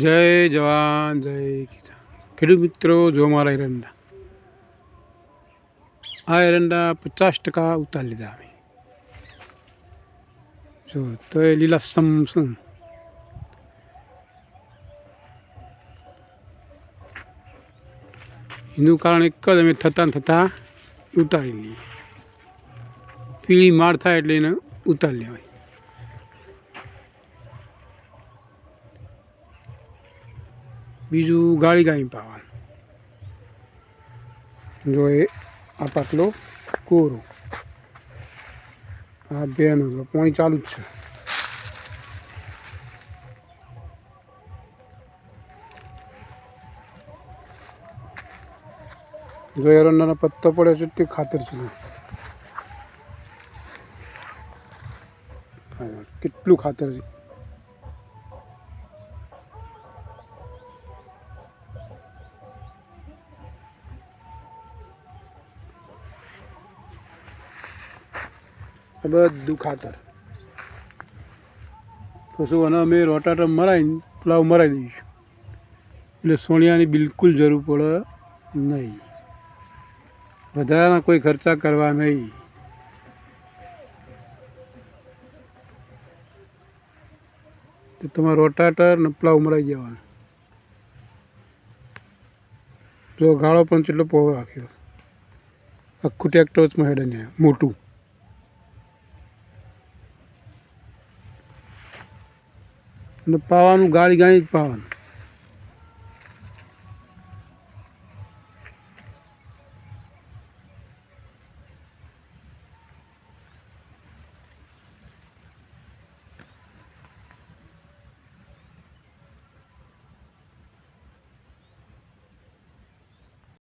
જય જવાન જય કિસાન ખેડૂત મિત્રો, જો મારા એરંડા આ એરંડા 50% ઉતારી લીધા અમે. જો તો એ લીલા સમસમ એનું કારણ એક જ, અમે થતાં ઉતારી લઈએ. પીળી માળ થાય એટલે એને ઉતારી લેવાય. બીજું ગાળી પાવાનું. જો એ આ પાટલો કોરો, આ બેનો જો પાણી ચાલુ જ છે. જો એરંડાના પત્તા પડે છે તે ખાતર છે. કેટલું ખાતર છે. બધું ખાતર. પછી અને અમે રોટાટર મરાવીને પ્લાવ મરાવી દઈશું, એટલે સોનિયાની બિલકુલ જરૂર પડે નહીં. વધારાના કોઈ ખર્ચા કરવા નહીં. તો તમારે રોટાટર ને પ્લાવ મરાવી દેવાનું. જો ગાળો પણ કેટલો પહોળો રાખ્યો, આખું ટ્રેક્ટરમાં હેડે ને મોટું. અને પાવાનું ગાળી જ પાવાનું.